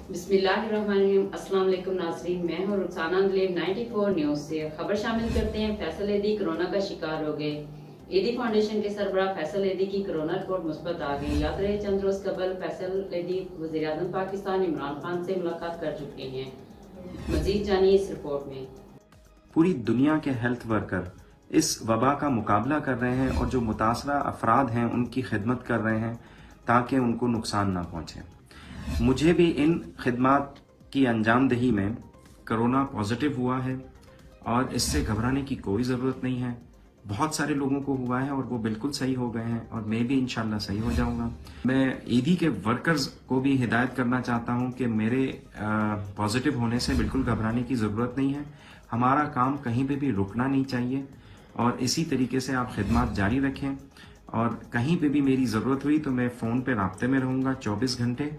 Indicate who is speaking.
Speaker 1: बिस्मिल्लाहिर्रहमानिर्रहीम। अस्सलाम वालेकुम नाज़रीन, मैं हूँ रुखसाना अंदलेब 94 न्यूज़ से खबर शामिल करते हैं। फैसल एदी कोरोना का शिकार हो गए। एदी फाउंडेशन के सरबराह फैसल एदी की कोरोना रिपोर्ट मुस्बत आ गई। याद रहे चंद रोज कबल फैसल एदी वज़ीर आज़म पाकिस्तान इमरान खान से मुलाकात कर चुके हैं। मजीद जानिए इस रिपोर्ट में।
Speaker 2: पूरी दुनिया के हेल्थ वर्कर इस वबा का मुकाबला कर रहे हैं और जो मुतासरा अफराद हैं उनकी खिदमत कर रहे हैं ताकि उनको नुकसान ना पहुंचे। मुझे भी इन खिदमत की अंजामदही में कोरोना पॉजिटिव हुआ है और इससे घबराने की कोई ज़रूरत नहीं है। बहुत सारे लोगों को हुआ है और वो बिल्कुल सही हो गए हैं और मैं भी इंशाल्लाह सही हो जाऊंगा। मैं ईदी के वर्कर्स को भी हिदायत करना चाहता हूं कि मेरे पॉजिटिव होने से बिल्कुल घबराने की ज़रूरत नहीं है। हमारा काम कहीं पे भी रुकना नहीं चाहिए और इसी तरीके से आप खिदमत जारी रखें और कहीं पे भी मेरी ज़रूरत हुई तो मैं फ़ोन पे राब्ते में रहूँगा 24 घंटे।